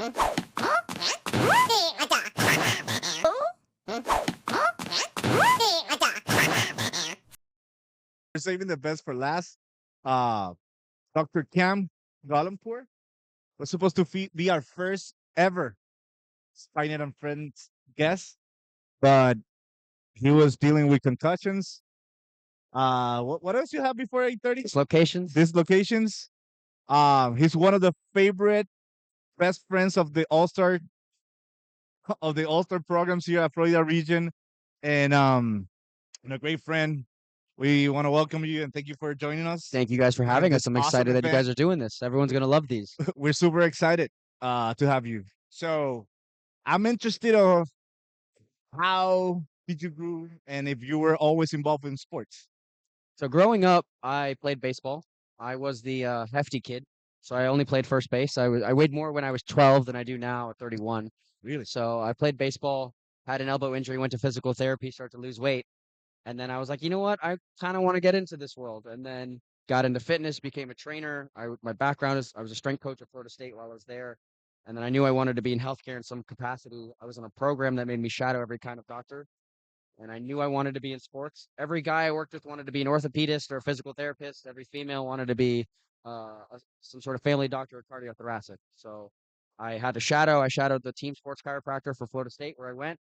We're saving the best for last. Uh, Dr. Cam Gholampour was supposed to be our first ever Spine and Friends guest, but he was dealing with concussions. What else you have before 8:30? Dislocations. Dislocations. He's one of the favorite best friends of the All Star programs here at Florida region, and a great friend. We want to welcome you and thank you for joining us. Thank you guys for in having us. this I'm awesome excited that you event. guys are doing this. Everyone's going to love these. We're super excited to have you. So I'm interested of how did you grow and if you were always involved in sports. So growing up, I played baseball. I was the hefty kid, so I only played first base. I weighed more when I was 12 than I do now at 31. Really? So I played baseball, had an elbow injury, went to physical therapy, started to lose weight, and then I was like, you know what? I kind of want to get into this world, and then got into fitness, became a trainer. My background is I was a strength coach at Florida State while I was there, and then I knew I wanted to be in healthcare in some capacity. I was in a program that made me shadow every kind of doctor, and I knew I wanted to be in sports. Every guy I worked with wanted to be an orthopedist or a physical therapist. Every female wanted to be some sort of family doctor or cardiothoracic. So I had to shadow. I shadowed the team sports chiropractor for Florida State where I went.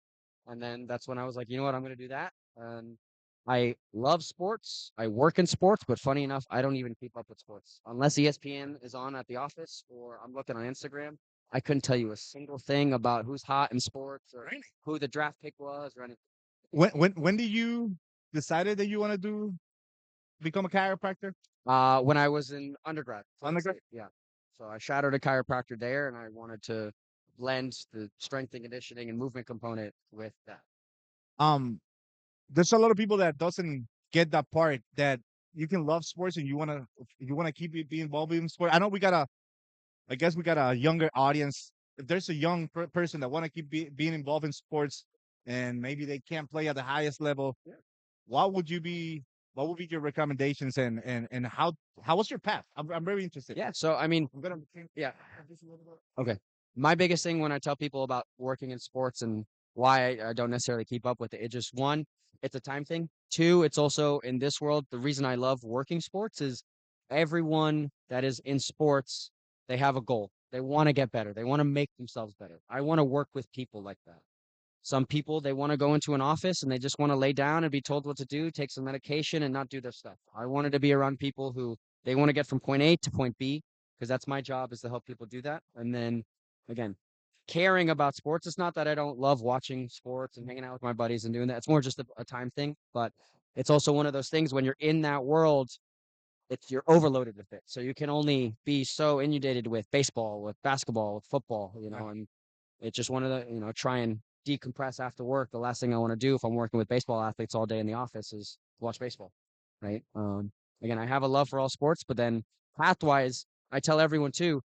And then that's when I was like, you know what, I'm going to do that. And I love sports. I work in sports, but funny enough, I don't even keep up with sports unless ESPN is on at the office or I'm looking on Instagram. I couldn't tell you a single thing about who's hot in sports or who the draft pick was or anything. When did you decided that you want to become a chiropractor? When I was in undergrad. Undergrad? Yeah. So I shadowed a chiropractor there, and I wanted to blend the strength and conditioning and movement component with that. Um, there's a lot of people that doesn't get that part that you can love sports and you wanna keep being involved in sport. I guess we got a younger audience. If there's a young person that want to keep being involved in sports and maybe they can't play at the highest level, Yeah. what would you be? What would be your recommendations and how was your path? I'm very interested. Yeah. So I mean, I'm gonna yeah. Okay. My biggest thing when I tell people about working in sports and why I don't necessarily keep up with it, it just one, it's a time thing. Two, it's also in this world, the reason I love working sports is everyone that is in sports, they have a goal. They want to get better. They want to make themselves better. I want to work with people like that. Some people, they want to go into an office and they just want to lay down and be told what to do, take some medication and not do their stuff. I wanted to be around people who they want to get from point A to point B because that's my job is to help people do that. And then again, caring about sports. It's not that I don't love watching sports and hanging out with my buddies and doing that. It's more just a time thing, but it's also one of those things when you're in that world, you're overloaded with it. So you can only be so inundated with baseball, with basketball, with football, and it's just one of the, try and decompress after work. The last thing I want to do if I'm working with baseball athletes all day in the office is watch baseball, right? Again, I have a love for all sports, but then path-wise, I tell everyone too,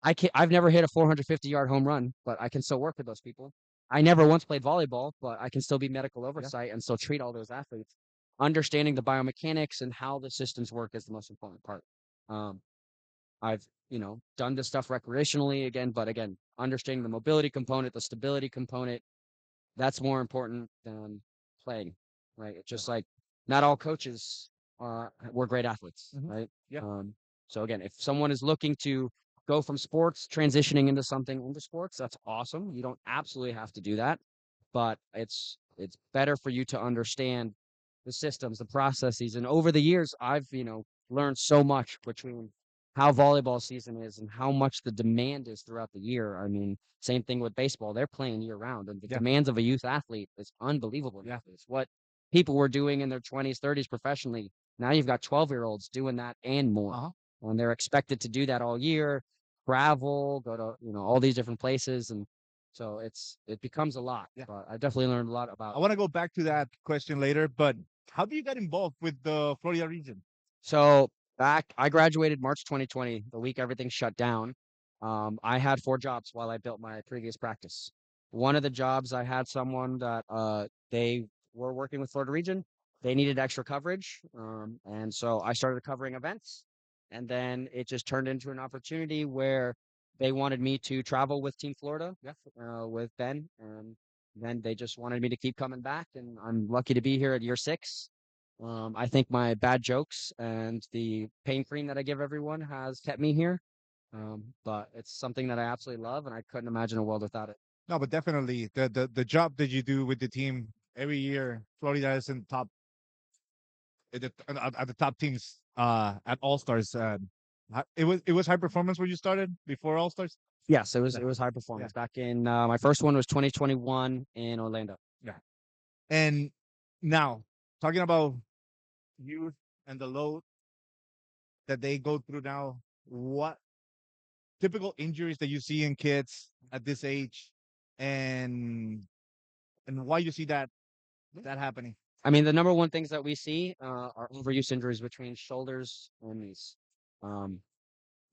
I've never hit a 450-yard home run, but I can still work with those people. I never once played volleyball, but I can still be medical oversight and still treat all those athletes. Understanding the biomechanics and how the systems work is the most important part. Um, I've, done this stuff recreationally again, but again, understanding the mobility component, the stability component, that's more important than playing, right? It's just like not all coaches were great athletes, right? Yeah. So again, if someone is looking to go from sports, transitioning into something into sports, that's awesome. You don't absolutely have to do that, but it's better for you to understand the systems, the processes. And over the years, I've, learned so much between how volleyball season is and how much the demand is throughout the year. I mean, same thing with baseball. They're playing year round, and the demands of a youth athlete is unbelievable. Yeah. It's what people were doing in their 20s, 30s professionally. Now you've got 12-year-olds doing that and more. And they're expected to do that all year, travel, go to, all these different places. And so it becomes a lot. Yeah. But I definitely learned a lot I about. want to go back to that question later, but how do you get involved with the Florida region? So I graduated March 2020, the week everything shut down. I had 4 jobs while I built my previous practice. One of the jobs I had someone that they were working with Florida Region. They needed extra coverage. And so I started covering events. And then it just turned into an opportunity where they wanted me to travel with Team Florida, yeah, with Ben, and then they just wanted me to keep coming back, and I'm lucky to be here at year 6. I think my bad jokes and the pain cream that I give everyone has kept me here. But it's something that I absolutely love, and I couldn't imagine a world without it. No, but definitely the job that you do with the team every year, Florida is in top at the top teams at All Stars. It was high performance when you started before All Stars. Yes, it was Yeah, it was high yeah, performance. Back in my first one was 2021 in Orlando. yeah. And now talking about youth and the load that they go through now, what typical injuries that you see in kids at this age, and why you see that happening? I mean, the number one things that we see are overuse injuries between shoulders and knees. Um,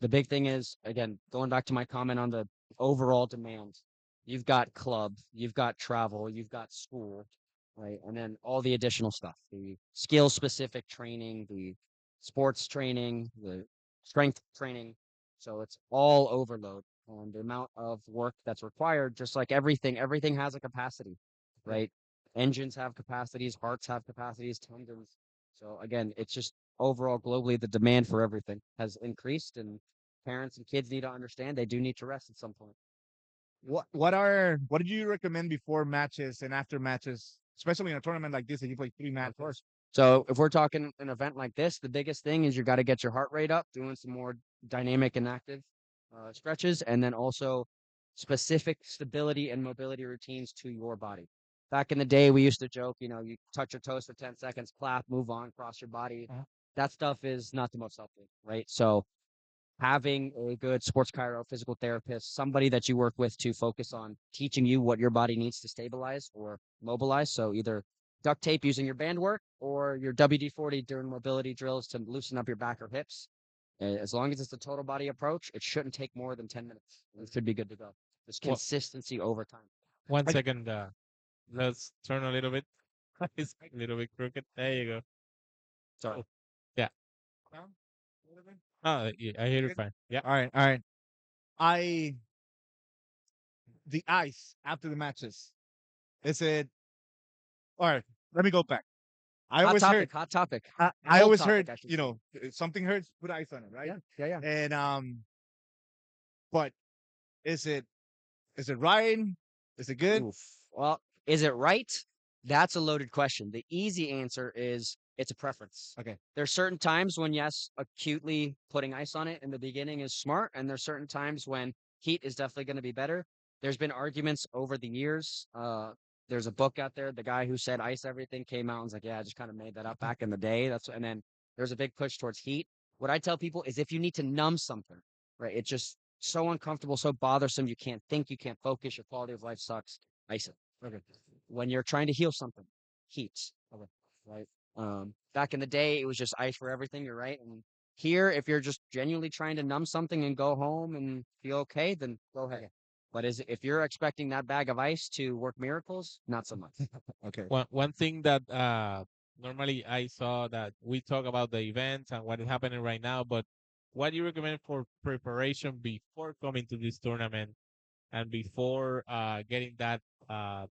the big thing is, again, going back to my comment on the overall demand, you've got club, you've got travel, you've got school, right? And then all the additional stuff, the skill specific training, the sports training, the strength training. So it's all overload. And the amount of work that's required, just like everything has a capacity, right? Engines have capacities, hearts have capacities, tendons. So again, it's just overall globally the demand for everything has increased, and parents and kids need to understand they do need to rest at some point. What did you recommend before matches and after matches, especially in a tournament like this that you play three Of matches? course. So if we're talking an event like this, the biggest thing is you got to get your heart rate up, doing some more dynamic and active stretches, and then also specific stability and mobility routines to your body. Back in the day, we used to joke, you touch your toes for 10 seconds, clap, move on, cross your body. Uh-huh. That stuff is not the most healthy, right? So having a good sports chiro physical therapist, somebody that you work with to focus on teaching you what your body needs to stabilize or mobilize. So either duct tape using your band work or your WD-40 during mobility drills to loosen up your back or hips. As long as it's a total body approach, it shouldn't take more than 10 minutes. It should be good to go. Just Well, consistency over time. 1 second. Let's turn a little bit. It's a little bit crooked. There you go. Sorry. Oh, yeah. Oh, yeah, I hear it Good? fine. Yeah. All right, all right. I the ice after the matches. Is it all right? Let me go back. I Hot always heard. topic, hot topic. I Cold always topic, heard. I should say. If something hurts, put ice on it, right? Yeah, yeah, yeah. And but is it right? Is it good? Oof. Well, is it right? That's a loaded question. The easy answer is it's a preference. Okay. There's certain times when, yes, acutely putting ice on it in the beginning is smart, and there's certain times when heat is definitely going to be better. There's been arguments over the years. There's a book out there. The guy who said ice everything came out and was like, "Yeah, I just kind of made that up back in the day." And then there's a big push towards heat. What I tell people is if you need to numb something, right? It's just so uncomfortable, so bothersome. You can't think, you can't focus. Your quality of life sucks. Ice it. Okay. When you're trying to heal something, heat. Okay. Right. Back in the day, it was just ice for everything. You're right. And here, if you're just genuinely trying to numb something and go home and feel okay, then go ahead. But if you're expecting that bag of ice to work miracles, not so much. Okay. One thing that normally I saw that we talk about the events and what is happening right now, but what do you recommend for preparation before coming to this tournament and before getting that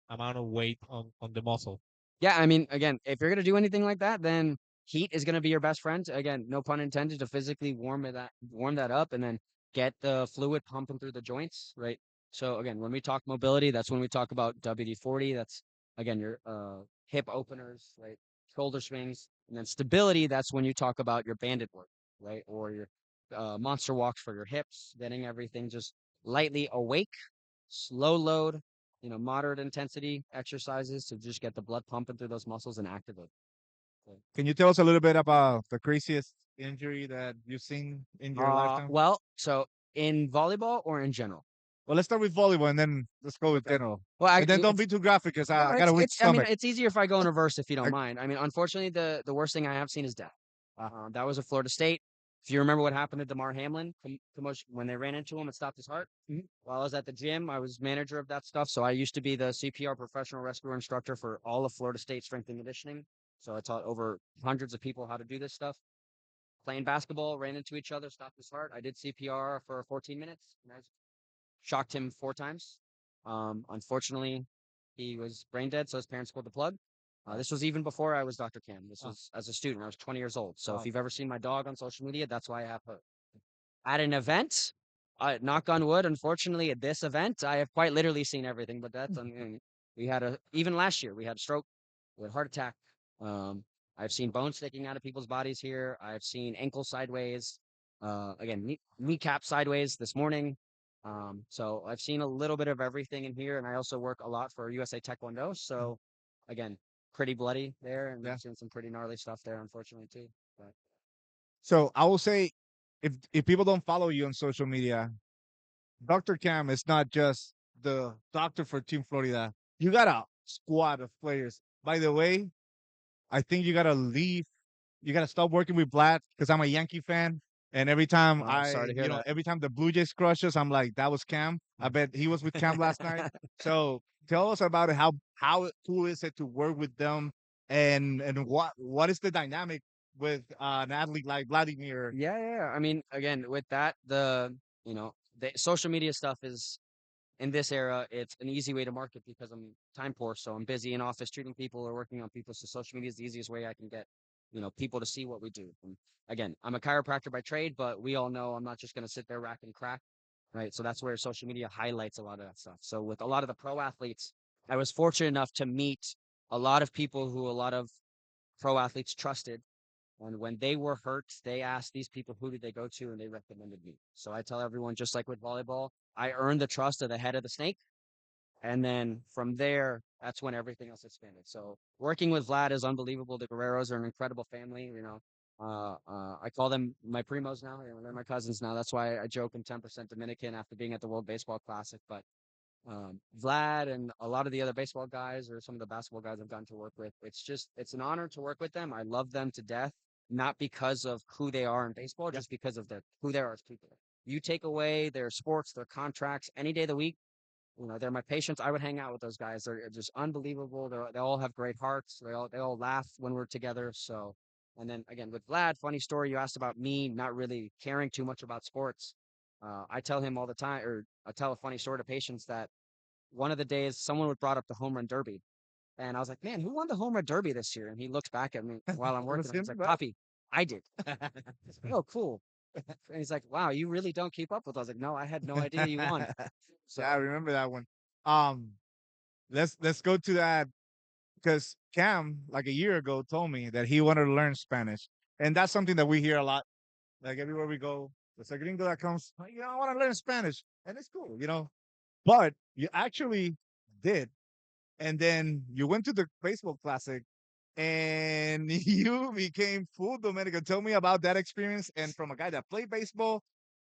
amount of weight on the muscle? Yeah, I mean, again, if you're gonna do anything like that, then heat is gonna be your best friend. Again, no pun intended, to physically warm that up and then get the fluid pumping through the joints, right? So again, when we talk mobility, that's when we talk about WD-40. That's again your hip openers, right? Shoulder swings, and then stability. That's when you talk about your banded work, right? Or your monster walks for your hips, getting everything just lightly awake, slow load, moderate intensity exercises to just get the blood pumping through those muscles and activate. Okay. Can you tell us a little bit about the craziest injury that you've seen in your lifetime? So in volleyball or in general? Well, let's start with volleyball and then let's go with Okay. general. Well, And then don't it's be too graphic because no, I got a weak I mean, stomach. it's easier if I go in reverse if you don't I, mind. I mean, unfortunately, the worst thing I have seen is death. uh, That was at Florida State. If you remember what happened to Damar Hamlin, commotion when they ran into him and stopped his heart. Mhm. While I was at the gym, I was manager of that stuff. So I used to be the CPR professional rescue instructor for all of Florida State strength and conditioning. So I taught over hundreds of people how to do this stuff. playing basketball, ran into each other, stopped his heart. I did CPR for 14 minutes. And I shocked him 4 times. Unfortunately, he was brain dead, so his parents pulled the plug. This was even before I was Dr. Cam. This Oh, was as a student. I was 20 years old. So if oh, you've ever seen my dog on social media, that's why I have her. At an event, knock on wood, unfortunately, at this event, I have quite literally seen everything. But that's, I mean, we had even last year, we had a stroke, we had a heart attack. Um, I've seen bones sticking out of people's bodies here. I've seen ankle sideways. Again, kneecap sideways this morning. So I've seen a little bit of everything in here, and I also work a lot for USA Taekwondo. So again, pretty bloody there, and yeah. I've seen some pretty gnarly stuff there, unfortunately too. But So I will say, if people don't follow you on social media, Dr. Cam is not just the doctor for Team Florida. You got a squad of players. By the way, I think you gotta leave. You gotta stop working with Vlad because I'm a Yankee fan, and every time sorry to hear that. every time the Blue Jays crushes, I'm like, that was Cam. I bet he was with Cam last night. So tell us about it. How cool is it to work with them, and what is the dynamic with an athlete like Vladimir? Yeah. I mean, again, with that, you know, the social media stuff is in this era, it's an easy way to market because I'm time poor. So I'm busy in office treating people or working on people. So social media is the easiest way I can get, people to see what we do. And again, I'm a chiropractor by trade, but we all know I'm not just going to sit there rack and crack. Right. So that's where social media highlights a lot of that stuff. So with a lot of the pro athletes, I was fortunate enough to meet a lot of people who a lot of pro athletes trusted, and when they were hurt, they asked these people, who did they go to? And they recommended me. So I tell everyone, just like with volleyball, I earned the trust of the head of the snake. And then from there, that's when everything else expanded. So working with Vlad is unbelievable. The Guerreros are an incredible family. I call them my primos now. They're my cousins now. That's why I joke I'm 10% Dominican after being at the World Baseball Classic. But Vlad and a lot of the other baseball guys or some of the basketball guys I've gotten to work with. It's an honor to work with them. I love them to death, not because of who they are in baseball, Yeah. just because of who they are as people. You take away their sports, their contracts, any day of the week. They're my patients. I would hang out with those guys. They're just unbelievable. They all have great hearts. They all laugh when we're together. So, and then again with Vlad, funny story. You asked about me not really caring too much about sports. I tell him all the time, or I tell a funny story to patients that one of the days someone would brought up the home run derby. And I was like, man, who won the home run derby this year? And he looks back at me while I'm It was working. And him, he's like, bro. Poppy, I did. Oh, cool. And he's like, wow, you really don't keep up with us. I was like, no, I had no idea you won. Yeah, I So remember that one. Um, let's go to that because Cam, like a year ago, told me that he wanted to learn Spanish, and that's something that we hear a lot. Like everywhere we go, there's a gringo that comes, "Oh, I want to learn Spanish, and it's cool. But you actually did, and then you went to the baseball classic, and you became full Dominican. Tell me about that experience, and from a guy that played baseball,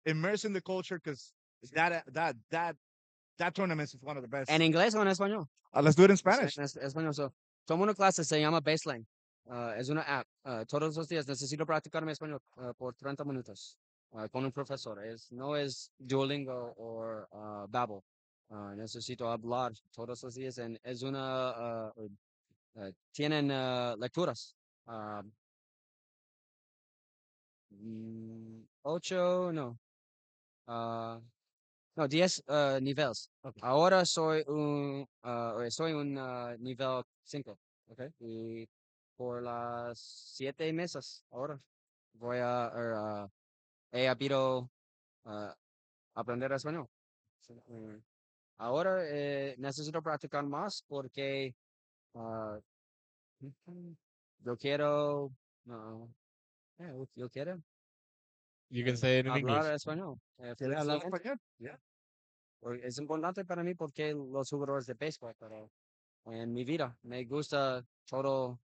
immersed in the culture, because that tournament is one of the en best. inglés o en español. Let's do it in En Spanish. español. So, tomo una clase, se llama Baseline. Es una app. Todos los días necesito practicar mi español por 30 minutos con un profesor. No es Duolingo o Babbel. Necesito hablar todos los días. Es tienen lecturas. ah, 8, no. ah, no, 10 niveles. Okay. Ahora soy un nivel 5. Okay. Y por las 7 meses ahora he habido uh, aprender español. Sí, ahora necesito practicar más porque ah, yo quiero, no, yo quiero You can say it in hablar English. español ¿Quieres hablar fluentemente. español? Yeah. Es importante para mí porque los jugadores de béisbol, pero en mi vida me gusta todas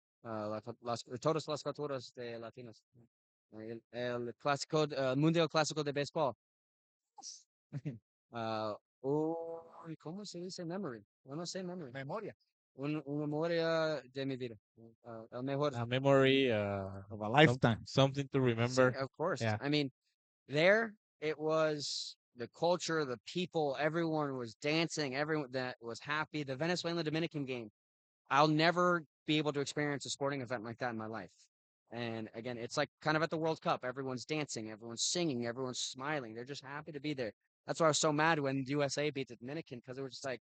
las culturas de latinos. El clásico, el mundial clásico de béisbol. Ah, ¿Cómo se dice memory? Yo no sé memory. Memoria Una memoria de mi vida. El mejor. A memory, of a lifetime. something to Sí, remember. of course. Yeah. I mean, there it was the culture, the people, everyone was dancing, everyone that was happy. The Venezuelan Dominican game. I'll never be able to experience a sporting event like that in my life. And again, it's like kind of at the World Cup. Everyone's dancing, everyone's singing, everyone's smiling. They're just happy to be there. That's why I was so mad when USA beat the Dominican because it was just like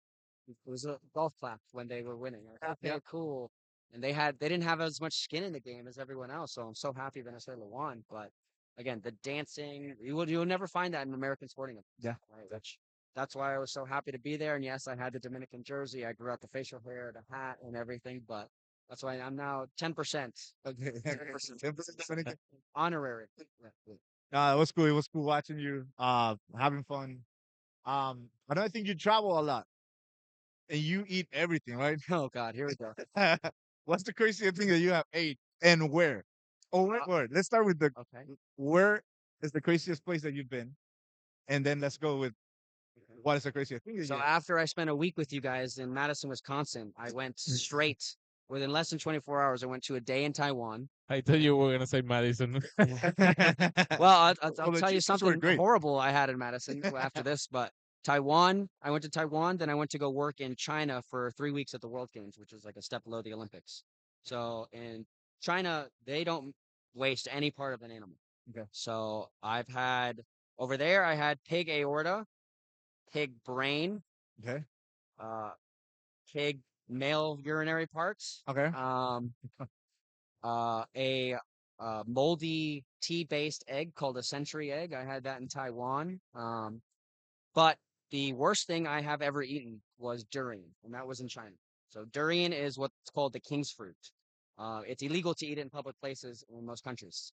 it was a golf clap when they were winning. I thought, Yeah. okay, cool. And they didn't have as much skin in the game as everyone else. So I'm so happy Venezuela won. But again, the dancing, you'll never find that in American sporting events. Yeah. Right. Which that's why I was so happy to be there. And yes, I had the Dominican jersey. I grew out the facial hair, the hat, and everything. But that's why I'm now 10%. Okay. 10%. 10% Dominican. Honorary. Yeah. It was cool. It was cool watching you. Having fun. I don't think you travel a lot and you eat everything, right? Oh God, here we go. What's the craziest thing that you have ate and where? Oh, where? Let's start with the Okay. where is the craziest place that you've been, and then let's go with what is the craziest thing that So you after I spent a week with you guys in Madison, Wisconsin, I went straight within less than 24 hours. I went to a day in Taiwan. I thought you were gonna say Madison. ate? Well, I'll Well, the tell you cheeses were something great. horrible I had in Madison after this, but Taiwan, I went to Taiwan, then I went to go work in China for 3 weeks at the World Games, which is like a step below the Olympics. So in China, they don't waste any part of an animal. Okay. So I've had over there, I had pig aorta, pig brain, Okay. uh, pig male urinary parts, Okay. a moldy tea-based egg called a century egg. I had that in Taiwan. But the worst thing I have ever eaten was durian, and that was in China. So durian is what's called the king's fruit. It's illegal to eat it in public places in most countries.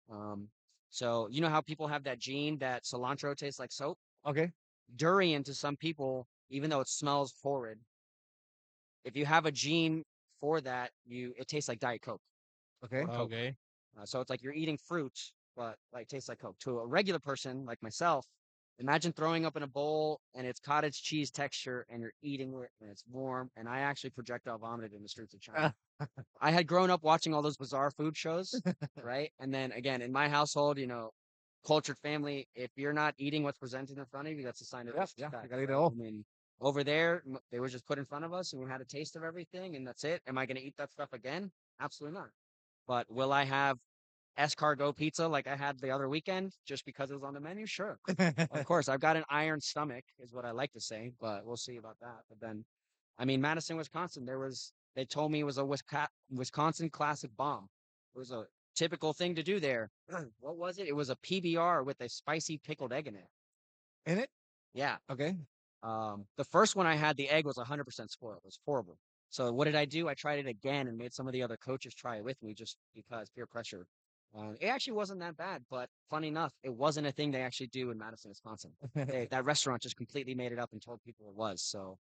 So you know how people have that gene that cilantro tastes like soap? Okay. Durian to some people, even though it smells horrid, if you have a gene for that, you it tastes like Diet Coke Okay. or Coke. Okay. So it's like you're eating fruit, but like tastes like Coke. To a regular person like myself, imagine throwing up in a bowl and it's cottage cheese texture and you're eating it and it's warm. And I actually projectile vomited in the streets of China. I had grown up watching all those bizarre food shows, right? And then again, in my household, cultured family, if you're not eating what's presented in front of you, that's a sign of Yeah. Yeah. disrespect, You gotta eat it right? all. I mean, over there, they were just put in front of us and we had a taste of everything and that's it. Am I going to eat that stuff again? Absolutely not. But will I have escargot pizza like I had the other weekend just because it was on the menu? Sure. Of course, I've got an iron stomach, is what I like to say, but we'll see about that. But then, I mean, Madison, Wisconsin, they told me it was a Wisconsin classic bomb. It was a typical thing to do there. What was it? It was a PBR with a spicy pickled egg in it. In it. Yeah. Okay. The first one I had, the egg was 100% spoiled. It was horrible. So what did I do? I tried it again and made some of the other coaches try it with me just because peer pressure. It actually wasn't that bad, but funny enough, it wasn't a thing they actually do in Madison, Wisconsin. That restaurant just completely made it up and told people it was. So,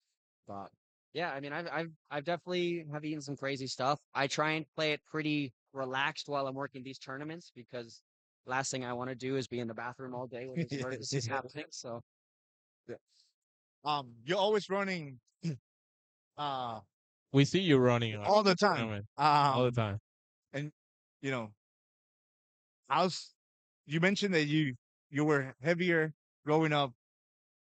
but yeah, I mean, I've definitely have eaten some crazy stuff. I try and play it pretty relaxed while I'm working these tournaments because last thing I want to do is be in the bathroom all day when there's emergencies happening. So Yeah. You're always running uh We see you running on all the time. tournament all the Um, time. and you know, how's you mentioned that you were heavier growing up.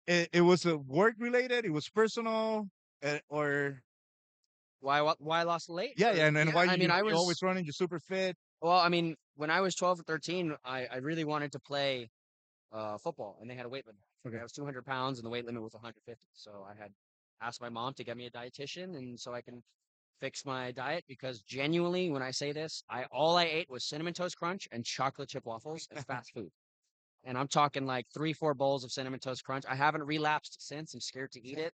It was work related. It was personal, or why I lost weight? yeah, Or yeah, and yeah, why I mean, you always running. You're super fit. well, I mean, when I was 12 or 13, I really wanted to play football, and they had a weight limit. Okay. I was 200 pounds, and the weight limit was 150. So I had asked my mom to get me a dietitian, and so I can fix my diet. Because genuinely, when I say this, I all I ate was cinnamon toast crunch and chocolate chip waffles and fast food. And I'm talking like 3, 4 bowls of cinnamon toast crunch. I haven't relapsed since. I'm scared to eat it.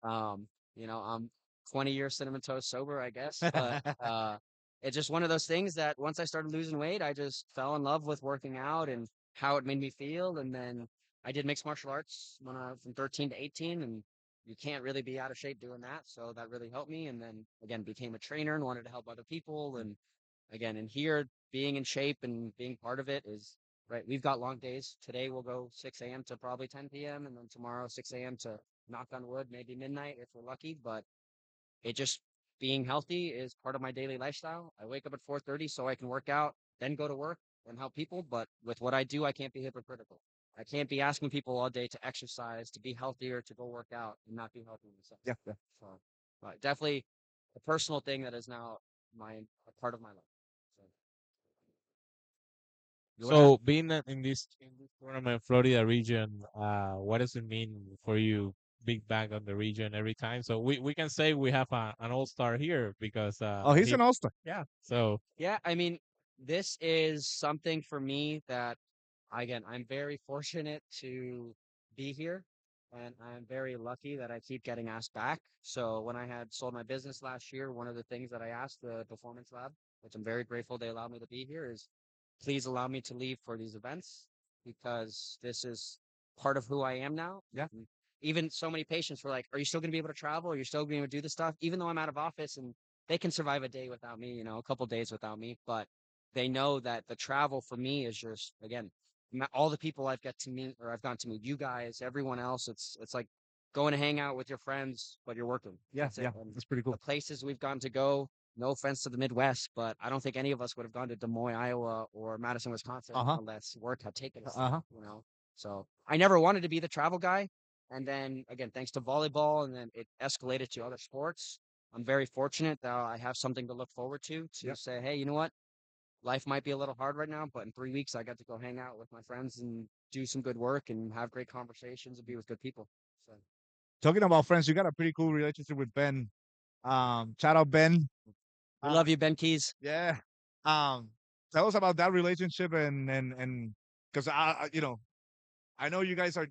Um, I'm 20 years cinnamon toast sober, I guess, but it's just one of those things that once I started losing weight, I just fell in love with working out and how it made me feel. And then I did mixed martial arts when I was from 13 to 18, and you can't really be out of shape doing that. So that really helped me. And then again, became a trainer and wanted to help other people. And again, and here being in shape and being part of it is right. We've got long days. Today we'll go 6 a.m. to probably 10 p.m. and then tomorrow 6 a.m. to knock on wood, maybe midnight if we're lucky. But it just being healthy is part of my daily lifestyle. I wake up at 4:30 so I can work out, then go to work and help people. But with what I do, I can't be hypocritical. I can't be asking people all day to exercise, to be healthier, to go work out, and not be healthy myself. Yeah, yeah. So, definitely a personal thing that is now a part of my life. So. Go ahead. So being in this tournament, Florida region, what does it mean for you? Big bang on the region every time. So we can say we have an all star here because Oh, he's he an all-star. Yeah. so Yeah. I mean, this is something for me that, again, I'm very fortunate to be here. And I'm very lucky that I keep getting asked back. So when I had sold my business last year, one of the things that I asked the Performance Lab, which I'm very grateful they allowed me to be here, is please allow me to leave for these events because this is part of who I am now. Yeah. And even so many patients were like, "Are you still going to be able to travel? Are you still going to do the stuff?" Even though I'm out of office and they can survive a day without me, a couple days without me, but they know that the travel for me is just, again, all the people I've got to meet or I've gotten to meet you guys, everyone else. It's like going to hang out with your friends, but you're working. Yeah, That's it. yeah, And that's pretty the cool. places we've gotten to go, no offense to the Midwest, but I don't think any of us would have gone to Des Moines, Iowa, or Madison, Wisconsin Uh-huh. unless work had taken us Uh-huh. there. So I never wanted to be the travel guy. And then again, thanks to volleyball, and then it escalated to other sports. I'm very fortunate that I have something to look forward to Yep. say, hey, you know what? Life might be a little hard right now, but in 3 weeks, I got to go hang out with my friends and do some good work and have great conversations and be with good people. So Talking about friends, you got a pretty cool relationship with Ben. Shout out Ben. we Uh, love you, Ben Keys. yeah. Um, Tell us about that relationship and because I know you guys are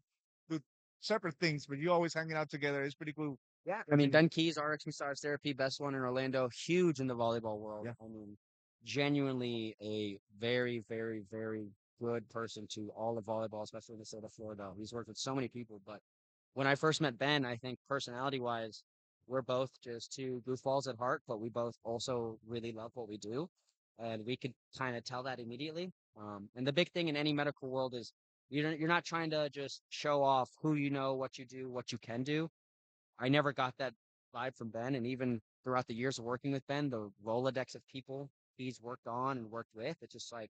do separate things, but you always hanging out together. It's pretty cool. Yeah, I mean, Catching Ben Keys, RX Massage Therapy, best one in Orlando, huge in the volleyball world. Yeah. I mean, genuinely a very, very, very good person to all of volleyball, especially in the state of Florida. He's worked with so many people, but when I first met Ben, I think personality wise, we're both just two goofballs at heart, but we both also really love what we do. And we could kind of tell that immediately. And the big thing in any medical world is you're not trying to just show off who you know, what you do, what you can do. I never got that vibe from Ben. And even throughout the years of working with Ben, the Rolodex of people he's worked on and worked with, it's just like,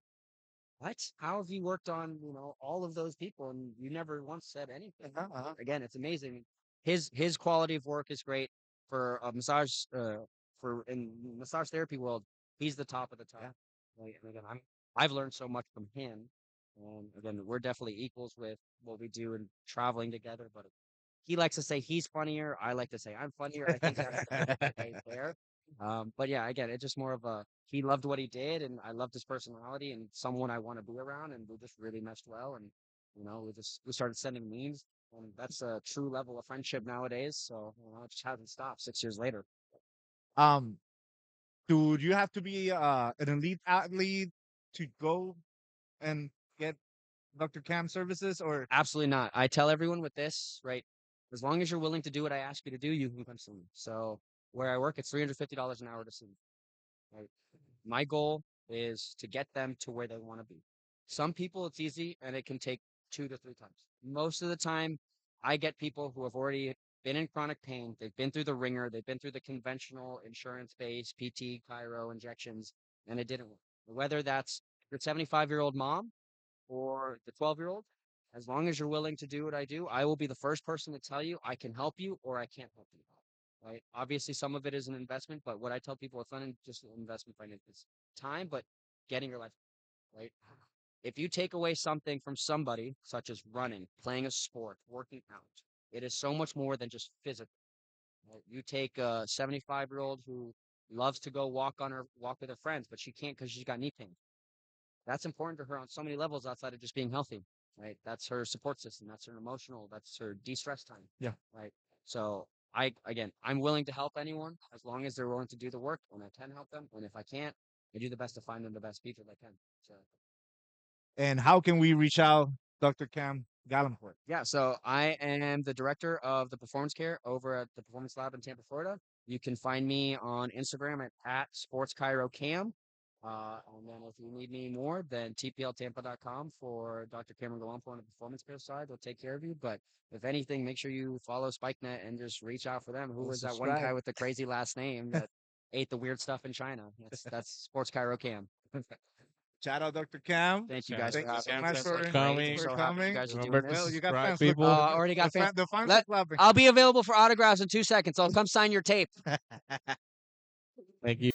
what? How have you worked on, all of those people and you never once said anything? Again, it's amazing. His quality of work is great for a massage for in massage therapy world. He's the top of the top. Yeah. Like, and again, I've learned so much from him. And again, we're definitely equals with what we do and traveling together. But he likes to say he's funnier. I like to say I'm funnier. I think that's right there. But yeah, again, it's just more of a he loved what he did, and I loved his personality, and someone I want to be around, and we just really meshed well, and we started sending memes, and that's a true level of friendship nowadays. So it just hasn't stopped 6 years later. um, do you have to be an elite athlete to go and get Dr. Cam services or Absolutely not. I tell everyone with this, right? As long as you're willing to do what I ask you to do, you can come see me. So where I work, it's $350 an hour to see me. Right? My goal is to get them to where they want to be. Some people it's easy and it can take 2 to 3 times. Most of the time, I get people who have already been in chronic pain. They've been through the ringer. They've been through the conventional insurance-based PT, Chiro injections, and it didn't work. Whether that's your 75-year-old mom or the 12-year-old, as long as you're willing to do what I do, I will be the first person to tell you I can help you or I can't help you. Right? Obviously, some of it is an investment, but what I tell people, it's not just an investment finance, it's time, but getting your life right. If you take away something from somebody, such as running, playing a sport, working out, it is so much more than just physical. Right? You take a 75-year-old who loves to go walk with her friends, but she can't because she's got knee pain. That's important to her on so many levels outside of just being healthy, right? That's her support system. That's her emotional. That's her de-stress time. Yeah. Right. So I'm willing to help anyone as long as they're willing to do the work and I can help them. And if I can't, I do the best to find them the best people I can. So and how can we reach out Dr. Cam Gholampour? yeah, so I am the director of the performance care over at the Performance Lab in Tampa, Florida. You can find me on Instagram at SportsChiroCam. And then if you need me more, then tpltampa.com for Dr. Cameron Gholampour on the performance care side. They'll take care of you. But if anything, make sure you follow SpikeNet and just reach out for them. Who Well, was that one subscribe. guy with the crazy last name that ate the weird stuff in China? That's Sports Chiro Cam. Shout out Dr. Cam. Thank you shout out guys to for Thank you the so having me. much This campus is for like for great. I'm coming. for so happy you coming. guys are Remember doing to this. Well, you got subscribe, fans looking. people. Already got fans. The fans are Let clapping. I'll be available for autographs in 2 seconds. I'll come sign your tape. Thank you.